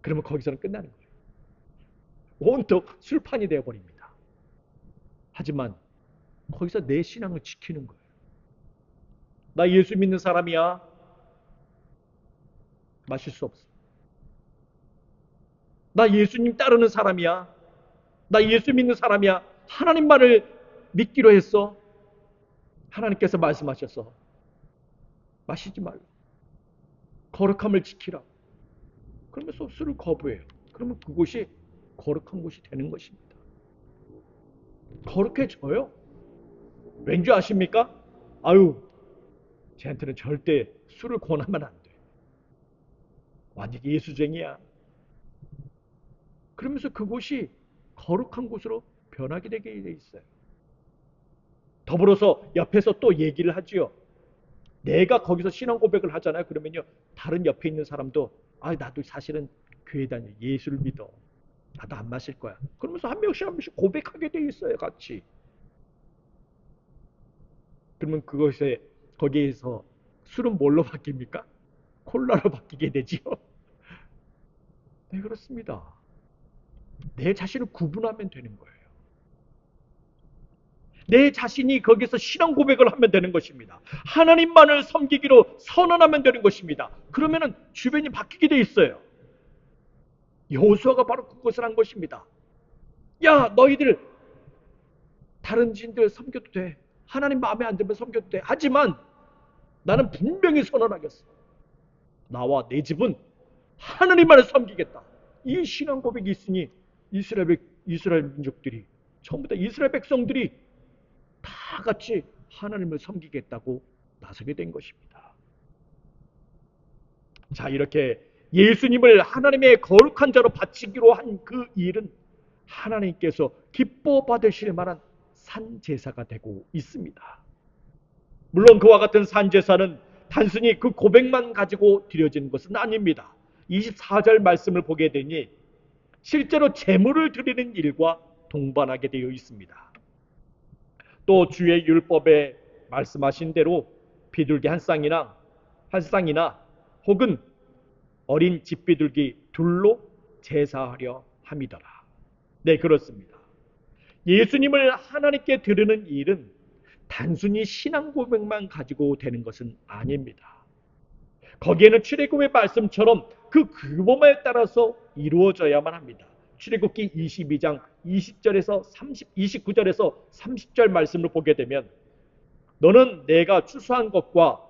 그러면 거기서는 끝나는 거예요. 온통 술판이 되어버립니다. 하지만 거기서 내 신앙을 지키는 거예요. 나 예수 믿는 사람이야. 마실 수 없어. 나 예수님 따르는 사람이야. 나 예수 믿는 사람이야. 하나님만을 믿기로 했어. 하나님께서 말씀하셔서 마시지 말라. 거룩함을 지키라. 그러면서 술을 거부해요. 그러면 그곳이 거룩한 곳이 되는 것입니다. 거룩해져요. 왠지 아십니까? 쟤한테는 절대 술을 권하면 안 돼. 완전히 예수쟁이야. 그러면서 그곳이 거룩한 곳으로 변하게 되게 돼 있어요. 더불어서 옆에서 또 얘기를 하지요. 내가 거기서 신앙 고백을 하잖아요. 그러면요, 다른 옆에 있는 사람도 나도 사실은 교회 다녀. 예수를 믿어. 나도 안 마실 거야. 그러면서 한 명씩 한 명씩 고백하게 돼 있어요. 같이. 그러면 거기에서 술은 뭘로 바뀝니까? 콜라로 바뀌게 되지요. 네, 그렇습니다. 내 자신을 구분하면 되는 거예요. 내 자신이 거기서 신앙 고백을 하면 되는 것입니다. 하나님만을 섬기기로 선언하면 되는 것입니다. 그러면은 주변이 바뀌게 돼 있어요. 여호수아가 바로 그것을 한 것입니다. 야, 너희들 다른 신들 섬겨도 돼. 하나님 마음에 안 들면 섬겨도 돼. 하지만 나는 분명히 선언하겠어. 나와 내 집은 하나님만을 섬기겠다. 이 신앙 고백이 있으니 이스라엘 민족들이, 전부 다 이스라엘 백성들이 다 같이 하나님을 섬기겠다고 나서게 된 것입니다. 자, 이렇게 예수님을 하나님의 거룩한 자로 바치기로 한 그 일은 하나님께서 기뻐 받으실 만한 산제사가 되고 있습니다. 물론 그와 같은 산제사는 단순히 그 고백만 가지고 드려지는 것은 아닙니다. 24절 말씀을 보게 되니 실제로 제물을 드리는 일과 동반하게 되어 있습니다. 또 주의 율법에 말씀하신 대로 비둘기 한 쌍이나 혹은 어린 집비둘기 둘로 제사하려 함이더라. 네, 그렇습니다. 예수님을 하나님께 드리는 일은 단순히 신앙 고백만 가지고 되는 것은 아닙니다. 거기에는 출애굽의 말씀처럼 그 규범에 따라서 이루어져야만 합니다. 출애굽기 22장 20절에서 29절에서 30절 말씀을 보게 되면 너는 내가 추수한 것과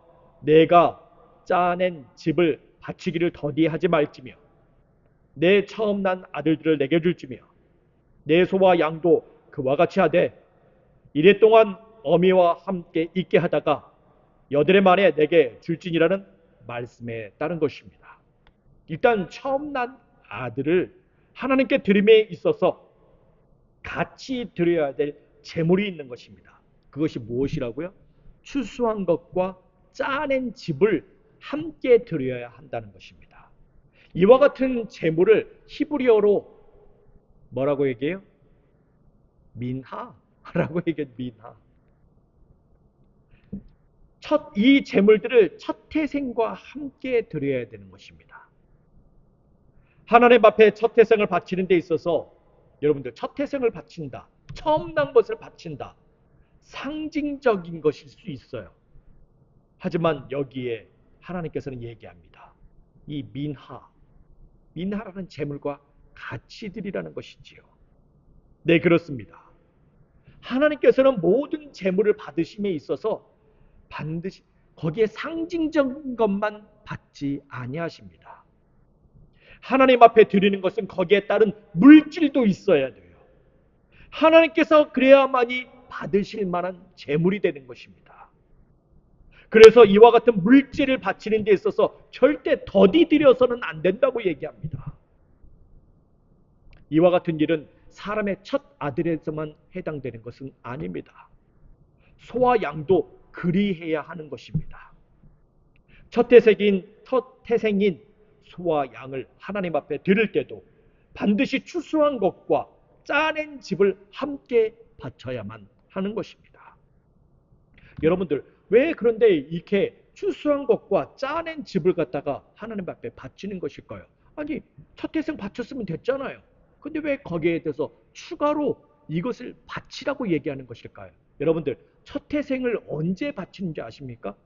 내가 짜낸 집을 바치기를 더디하지 말지며 내 처음 난 아들들을 내게 줄지며 내 소와 양도 그와 같이 하되 이래 동안 어미와 함께 있게 하다가 여드레 만에 내게 줄지니라는 말씀에 따른 것입니다. 일단 처음 난 아들을 하나님께 드림에 있어서 같이 드려야 될 제물이 있는 것입니다. 그것이 무엇이라고요? 추수한 것과 짜낸 집을 함께 드려야 한다는 것입니다. 이와 같은 제물을 히브리어로 뭐라고 얘기해요? 민하라고 얘기해요. 민하. 이 제물들을 첫 태생과 함께 드려야 되는 것입니다. 하나님 앞에 첫 태생을 바치는 데 있어서 여러분들 첫 태생을 바친다, 처음 난 것을 바친다, 상징적인 것일 수 있어요. 하지만 여기에 하나님께서는 얘기합니다. 이 민하라는 제물과 같이 드리라는 것이지요. 네, 그렇습니다. 하나님께서는 모든 제물을 받으심에 있어서 반드시 거기에 상징적인 것만 받지 아니하십니다. 하나님 앞에 드리는 것은 거기에 따른 물질도 있어야 돼요. 하나님께서 그래야만이 받으실 만한 제물이 되는 것입니다. 그래서 이와 같은 물질을 바치는 데 있어서 절대 더디 드려서는 안 된다고 얘기합니다. 이와 같은 일은 사람의 첫 아들에서만 해당되는 것은 아닙니다. 소와 양도 그리해야 하는 것입니다. 첫 태생인 소와 양을 하나님 앞에 드릴 때도 반드시 추수한 것과 짜낸 집을 함께 바쳐야만 하는 것입니다. 여러분들, 왜 그런데 이렇게 추수한 것과 짜낸 집을 갖다가 하나님 앞에 바치는 것일까요? 아니, 첫 태생 바쳤으면 됐잖아요. 근데 왜 거기에 대해서 추가로 이것을 바치라고 얘기하는 것일까요? 여러분들, 첫 태생을 언제 바치는지 아십니까?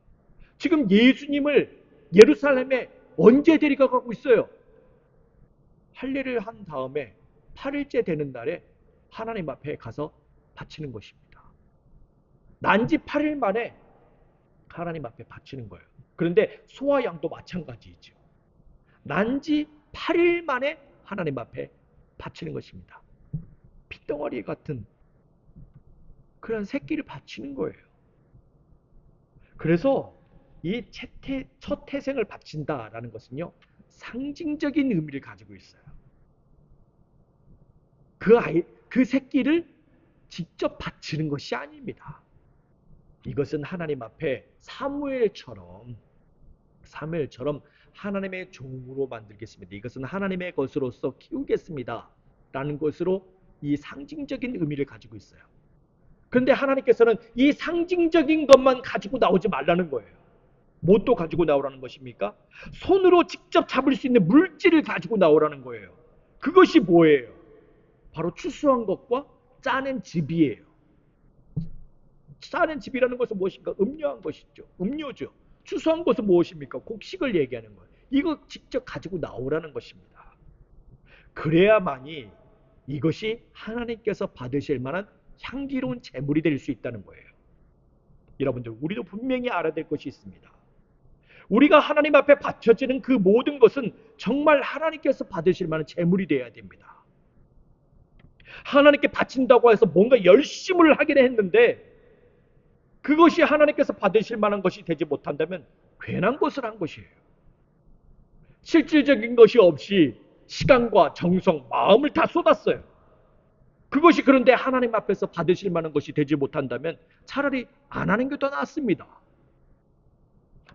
지금 예수님을 예루살렘에 언제 데려가고 있어요? 할례를 한 다음에 8일째 되는 날에 하나님 앞에 가서 바치는 것입니다. 난지 8일 만에 하나님 앞에 바치는 거예요. 그런데 소와 양도 마찬가지이죠. 난지 8일 만에 하나님 앞에 바치는 것입니다. 핏덩어리 같은 그런 새끼를 바치는 거예요. 그래서 이 첫 태생을 바친다라는 것은요, 상징적인 의미를 가지고 있어요. 그 새끼를 직접 바치는 것이 아닙니다. 이것은 하나님 앞에 사무엘처럼 하나님의 종으로 만들겠습니다. 이것은 하나님의 것으로서 키우겠습니다. 라는 것으로 이 상징적인 의미를 가지고 있어요. 그런데 하나님께서는 이 상징적인 것만 가지고 나오지 말라는 거예요. 뭣도 가지고 나오라는 것입니까? 손으로 직접 잡을 수 있는 물질을 가지고 나오라는 거예요. 그것이 뭐예요? 바로 추수한 것과 짜낸 집이에요. 짜낸 집이라는 것은 무엇입니까? 음료한 것이죠. 음료죠. 추수한 것은 무엇입니까? 곡식을 얘기하는 거예요. 이거 직접 가지고 나오라는 것입니다. 그래야만이 이것이 하나님께서 받으실 만한 향기로운 제물이 될 수 있다는 거예요. 여러분들, 우리도 분명히 알아야 될 것이 있습니다. 우리가 하나님 앞에 바쳐지는 그 모든 것은 정말 하나님께서 받으실 만한 제물이 되어야 됩니다. 하나님께 바친다고 해서 뭔가 열심을 하긴 했는데 그것이 하나님께서 받으실 만한 것이 되지 못한다면 괜한 것을 한 것이에요. 실질적인 것이 없이 시간과 정성, 마음을 다 쏟았어요. 그것이 그런데 하나님 앞에서 받으실 만한 것이 되지 못한다면 차라리 안 하는 게 더 낫습니다.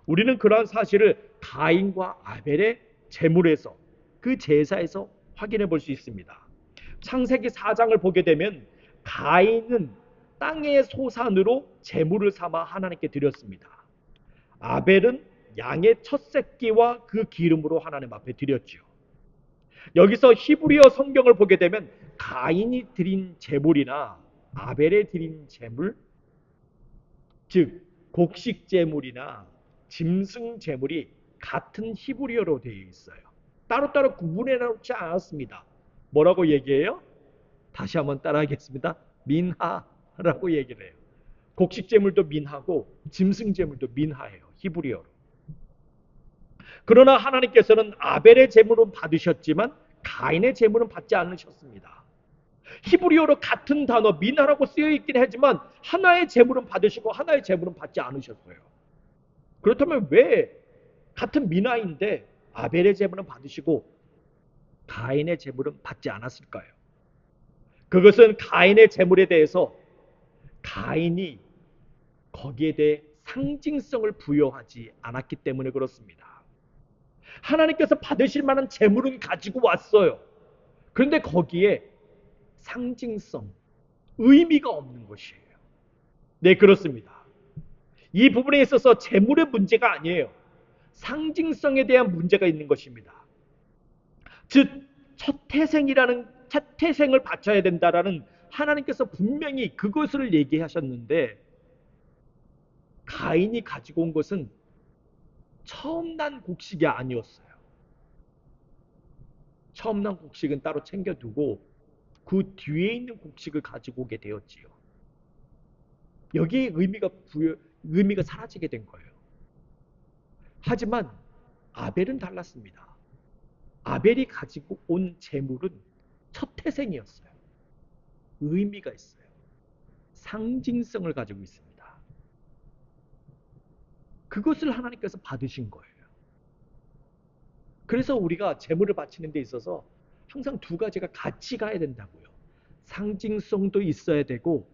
우리는 그러한 사실을 가인과 아벨의 제물에서, 그 제사에서 확인해 볼 수 있습니다. 창세기 4장을 보게 되면 가인은 땅의 소산으로 제물을 삼아 하나님께 드렸습니다. 아벨은 양의 첫 새끼와 그 기름으로 하나님 앞에 드렸죠. 여기서 히브리어 성경을 보게 되면 가인이 드린 제물이나 아벨에 드린 제물, 즉 곡식 제물이나 짐승 제물이 같은 히브리어로 되어 있어요. 따로따로 구분해 놓지 않았습니다. 뭐라고 얘기해요? 다시 한번 따라하겠습니다. 민하라고 얘기를 해요. 곡식제물도 민하고 짐승제물도 민하예요. 히브리어로. 그러나 하나님께서는 아벨의 제물은 받으셨지만 가인의 제물은 받지 않으셨습니다. 히브리어로 같은 단어 민하라고 쓰여 있긴 하지만 하나의 제물은 받으시고 하나의 제물은 받지 않으셨어요. 그렇다면 왜 같은 민하인데 아벨의 제물은 받으시고 가인의 제물은 받지 않았을까요? 그것은 가인의 제물에 대해서 가인이 거기에 대해 상징성을 부여하지 않았기 때문에 그렇습니다. 하나님께서 받으실 만한 제물은 가지고 왔어요. 그런데 거기에 상징성, 의미가 없는 것이에요. 네, 그렇습니다. 이 부분에 있어서 제물의 문제가 아니에요. 상징성에 대한 문제가 있는 것입니다. 즉, 첫 태생을 바쳐야 된다라는 하나님께서 분명히 그것을 얘기하셨는데 가인이 가지고 온 것은 처음 난 곡식이 아니었어요. 처음 난 곡식은 따로 챙겨두고 그 뒤에 있는 곡식을 가지고 오게 되었지요. 여기에 의미가 사라지게 된 거예요. 하지만 아벨은 달랐습니다. 아벨이 가지고 온 재물은 첫 태생이었어요. 의미가 있어요. 상징성을 가지고 있습니다. 그것을 하나님께서 받으신 거예요. 그래서 우리가 재물을 바치는 데 있어서 항상 두 가지가 같이 가야 된다고요. 상징성도 있어야 되고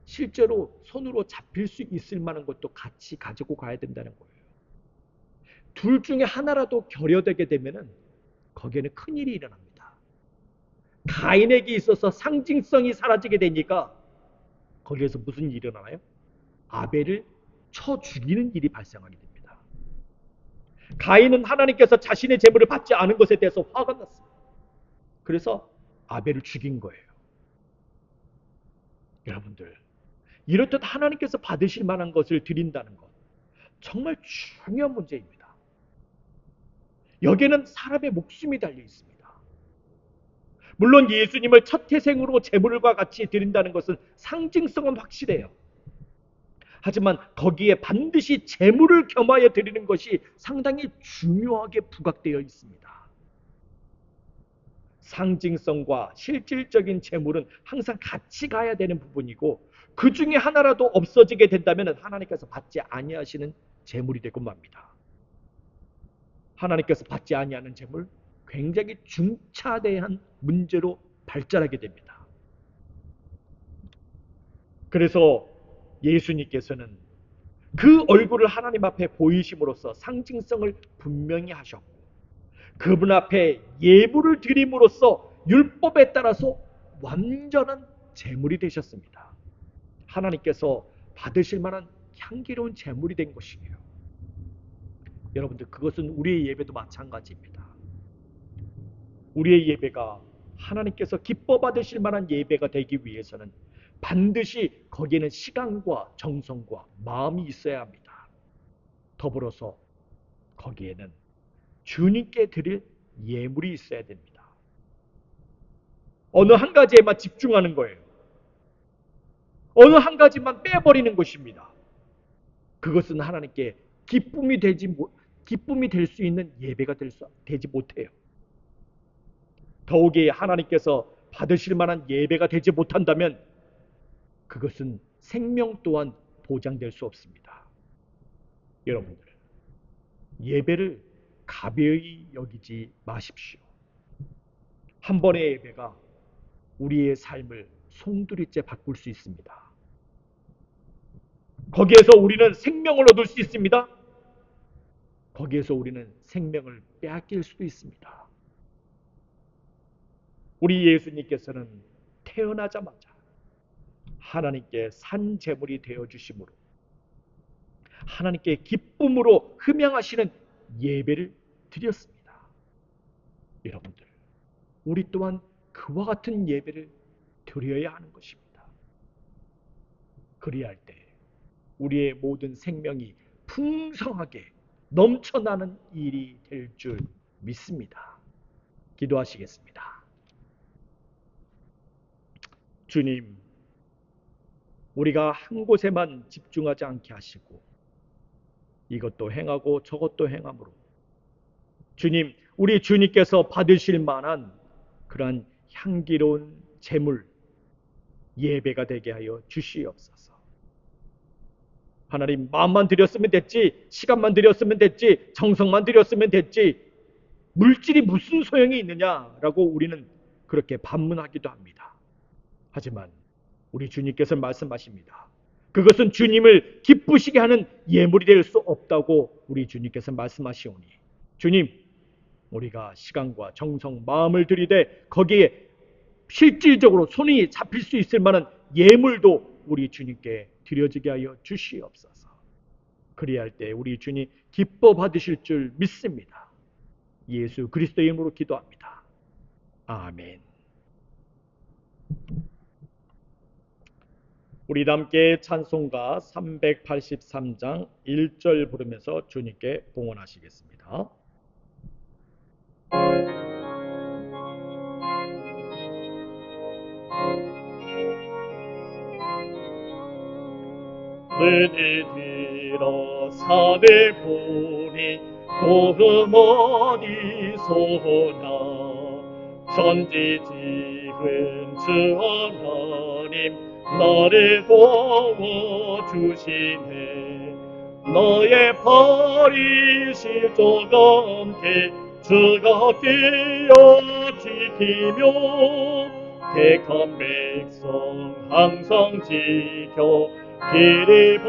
실제로 손으로 잡힐 수 있을 만한 것도 같이 가지고 가야 된다는 거예요. 둘 중에 하나라도 결여되게 되면은 거기에는 큰일이 일어납니다. 가인에게 있어서 상징성이 사라지게 되니까 거기에서 무슨 일이 일어나나요? 아벨을 쳐 죽이는 일이 발생하게 됩니다. 가인은 하나님께서 자신의 재물을 받지 않은 것에 대해서 화가 났습니다. 그래서 아벨을 죽인 거예요. 여러분들, 이렇듯 하나님께서 받으실 만한 것을 드린다는 것 정말 중요한 문제입니다. 여기에는 사람의 목숨이 달려 있습니다. 물론 예수님을 첫 태생으로 제물과 같이 드린다는 것은 상징성은 확실해요. 하지만 거기에 반드시 제물을 겸하여 드리는 것이 상당히 중요하게 부각되어 있습니다. 상징성과 실질적인 제물은 항상 같이 가야 되는 부분이고 그 중에 하나라도 없어지게 된다면 하나님께서 받지 아니하시는 제물이 되고 맙니다. 하나님께서 받지 아니하는 제물, 굉장히 중차대한 문제로 발전하게 됩니다. 그래서 예수님께서는 그 얼굴을 하나님 앞에 보이심으로써 상징성을 분명히 하셨고 그분 앞에 예물을 드림으로써 율법에 따라서 완전한 제물이 되셨습니다. 하나님께서 받으실 만한 향기로운 제물이 된 것이에요. 여러분들, 그것은 우리의 예배도 마찬가지입니다. 우리의 예배가 하나님께서 기뻐 받으실 만한 예배가 되기 위해서는 반드시 거기에는 시간과 정성과 마음이 있어야 합니다. 더불어서 거기에는 주님께 드릴 예물이 있어야 됩니다. 어느 한 가지에만 집중하는 거예요. 어느 한 가지만 빼버리는 것입니다. 그것은 하나님께 기쁨이 될 수 있는 예배가 되지 못해요. 더욱이 하나님께서 받으실 만한 예배가 되지 못한다면 그것은 생명 또한 보장될 수 없습니다. 여러분들, 예배를 가벼이 여기지 마십시오. 한 번의 예배가 우리의 삶을 송두리째 바꿀 수 있습니다. 거기에서 우리는 생명을 얻을 수 있습니다. 거기에서 우리는 생명을 빼앗길 수도 있습니다. 우리 예수님께서는 태어나자마자 하나님께 산 제물이 되어주심으로 하나님께 기쁨으로 흠양하시는 예배를 드렸습니다. 여러분들, 우리 또한 그와 같은 예배를 드려야 하는 것입니다. 그리할 때 우리의 모든 생명이 풍성하게 넘쳐나는 일이 될 줄 믿습니다. 기도하시겠습니다. 주님, 우리가 한 곳에만 집중하지 않게 하시고 이것도 행하고 저것도 행함으로 주님, 우리 주님께서 받으실 만한 그러한 향기로운 제물, 예배가 되게 하여 주시옵소서. 하나님, 마음만 드렸으면 됐지, 시간만 드렸으면 됐지, 정성만 드렸으면 됐지, 물질이 무슨 소용이 있느냐라고 우리는 그렇게 반문하기도 합니다. 하지만 우리 주님께서 말씀하십니다. 그것은 주님을 기쁘시게 하는 예물이 될 수 없다고 우리 주님께서 말씀하시오니, 주님, 우리가 시간과 정성, 마음을 들이되 거기에 실질적으로 손이 잡힐 수 있을 만한 예물도 우리 주님께 드려지게 하여 주시옵소서. 그리할 때 우리 주님 기뻐 받으실 줄 믿습니다. 예수 그리스도의 이름으로 기도합니다. 아멘. 우리 함께 찬송가 383장 1절 부르면서 주님께 봉헌하시겠습니다. 은혜 들어 산을 보니 도금 어디서나 전지지은 주 하나님 나를 도와주시네. 너의 발이 실족과 함께 주가 되어 지키며 택한 백성 항상 지켜 길을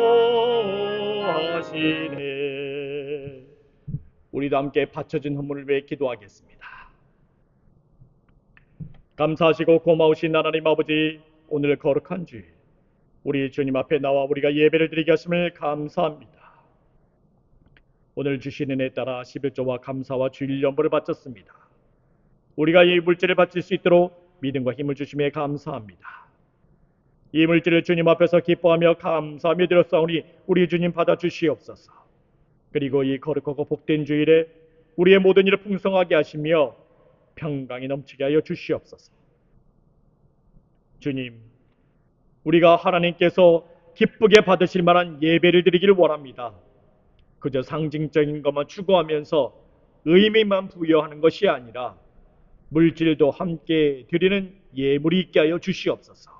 보하시네. 우리도 함께 바쳐진 헌물을 위해 기도하겠습니다. 감사하시고 고마우신 하나님 아버지, 오늘 거룩한 주일 우리 주님 앞에 나와 우리가 예배를 드리게 하심을 감사합니다. 오늘 주신 은혜에 따라 11조와 감사와 주일 연보를 바쳤습니다. 우리가 이 물질을 바칠 수 있도록 믿음과 힘을 주심에 감사합니다. 이 물질을 주님 앞에서 기뻐하며 감사하며 드렸사오니 우리 주님 받아 주시옵소서. 그리고 이 거룩하고 복된 주일에 우리의 모든 일을 풍성하게 하시며 평강이 넘치게 하여 주시옵소서. 주님, 우리가 하나님께서 기쁘게 받으실 만한 예배를 드리기를 원합니다. 그저 상징적인 것만 추구하면서 의미만 부여하는 것이 아니라 물질도 함께 드리는 예물이 있게 하여 주시옵소서.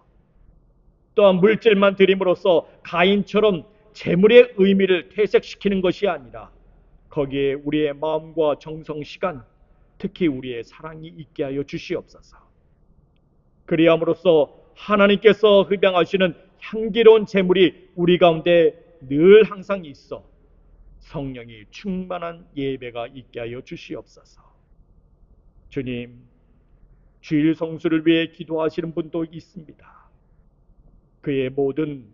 또한 물질만 드림으로써 가인처럼 재물의 의미를 퇴색시키는 것이 아니라 거기에 우리의 마음과 정성, 시간, 특히 우리의 사랑이 있게 하여 주시옵소서. 그리함으로써 하나님께서 흡양하시는 향기로운 재물이 우리 가운데 늘 항상 있어 성령이 충만한 예배가 있게 하여 주시옵소서. 주님, 주일 성수를 위해 기도하시는 분도 있습니다. 그의 모든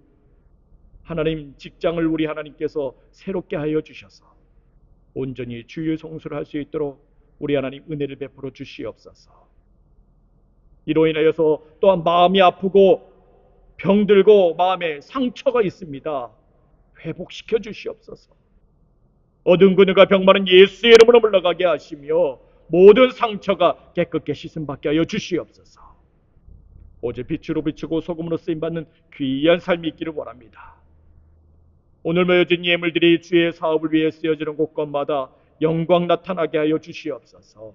하나님 직장을 우리 하나님께서 새롭게 하여 주셔서 온전히 주일 성수를 할 수 있도록 우리 하나님 은혜를 베풀어 주시옵소서. 이로 인하여서 또한 마음이 아프고 병들고 마음에 상처가 있습니다. 회복시켜 주시옵소서. 어두운 그늘과 병마른 예수의 이름으로 물러가게 하시며 모든 상처가 깨끗게 씻음 받게 하여 주시옵소서. 오직 빛으로 비추고 소금으로 쓰임받는 귀한 삶이 있기를 원합니다. 오늘 모여진 예물들이 주의 사업을 위해 쓰여지는 곳곳마다 영광 나타나게 하여 주시옵소서.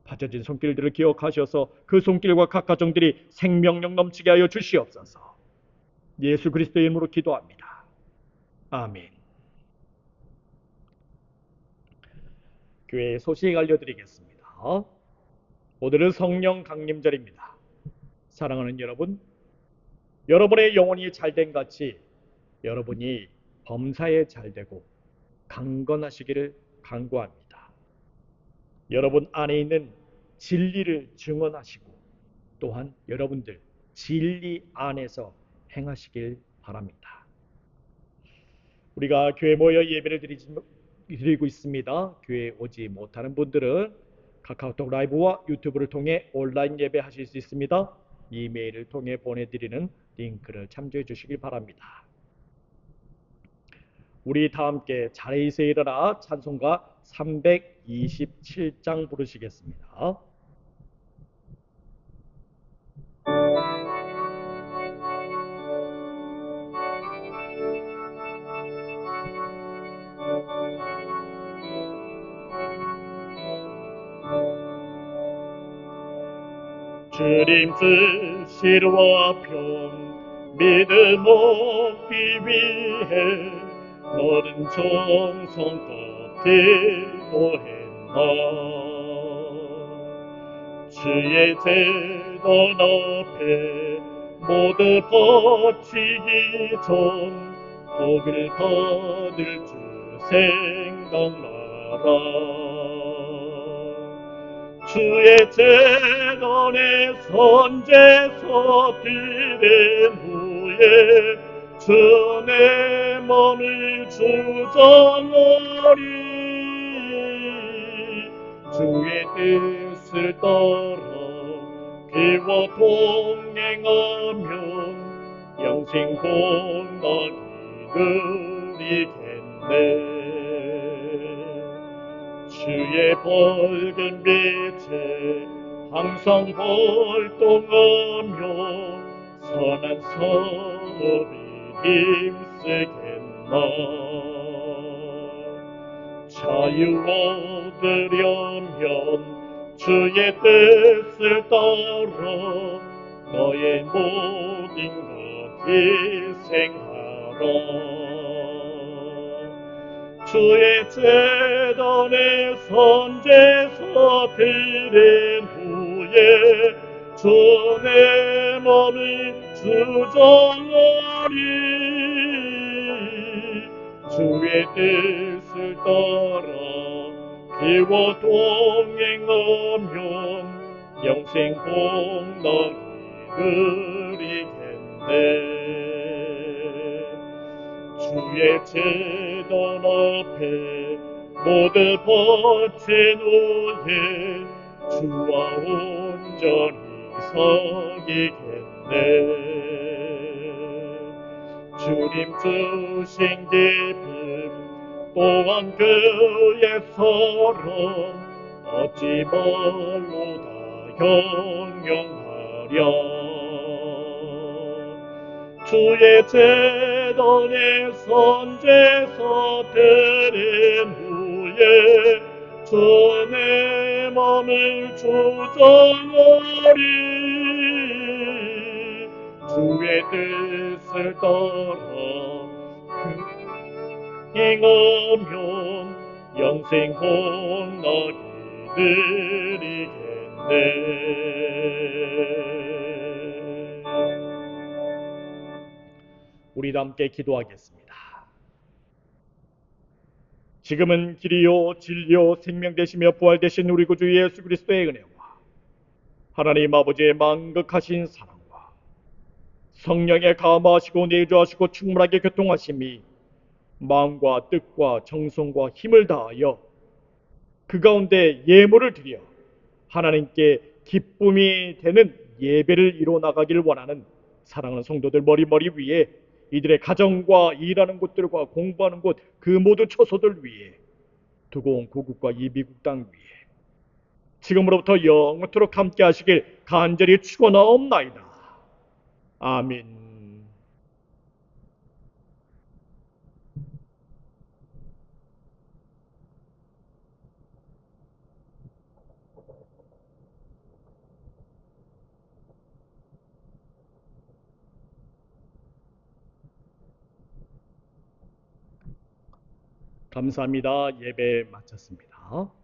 바쳐진 손길들을 기억하셔서 그 손길과 각 가정들이 생명력 넘치게 하여 주시옵소서. 예수 그리스도의 이름으로 기도합니다. 아멘. 교회의 소식 알려드리겠습니다. 오늘은 성령 강림절입니다. 사랑하는 여러분, 여러분의 영혼이 잘된 같이 여러분이 범사에 잘되고 강건하시기를 간구합니다. 여러분 안에 있는 진리를 증언하시고 또한 여러분들 진리 안에서 행하시길 바랍니다. 우리가 교회 모여 예배를 드리고 있습니다. 교회에 오지 못하는 분들은 카카오톡 라이브와 유튜브를 통해 온라인 예배 하실 수 있습니다. 이메일을 통해 보내드리는 링크를 참조해 주시길 바랍니다. 우리 다 함께 자리에서 일어나 찬송가 327장 부르시겠습니다. 주님 뜻이와 편 믿음 얻기 위해 너른 정성껏 기도했나. 주의 제단 앞에 모두 바치기 전 복을 받을 줄 생각나라. 주의 재단에 선제서 드린 후에 주의 몸을 주장하리. 주의 뜻을 따라 그와 동행하면 영생 복나기 누리겠네. 주의 밝은 빛에 항상 활동하며 선한 사업이 힘쓰겠나. 자유 얻으려면 주의 뜻을 따라 너의 모든 것 희생하라. 주의 재단에 선제서 드린 후에 주의 몸을 주장하리. 주의 뜻을 따라 그와 동행하면 영생 복나기 누리겠네. 주의 재단 앞에 모두 바친 후에 주와 온전히 서기겠네. 주님 주신 기쁨 또한 그의 사랑 어찌 말로 다 형용하랴. 주의 재단에 선제서 드린 후에 주의 몸을 주장하리. 주의 뜻을 따라 행하면 영생 복나기 누리겠네. 우리 함께 기도하겠습니다. 지금은 길이요 진리요 생명 되시며 부활 되신 우리 구주 예수 그리스도의 은혜와 하나님 아버지의 만극하신 사랑과 성령의 감화하시고 내주하시고 충만하게 교통하심이 마음과 뜻과 정성과 힘을 다하여 그 가운데 예물을 드려 하나님께 기쁨이 되는 예배를 이루어 나가기를 원하는 사랑하는 성도들 머리머리 위에 이들의 가정과 일하는 곳들과 공부하는 곳 그 모든 처소들 위에 두고 온 고국과 이 미국 땅 위에 지금으로부터 영원토록 함께 하시길 간절히 축원하옵나이다. 아멘. 감사합니다. 예배 마쳤습니다.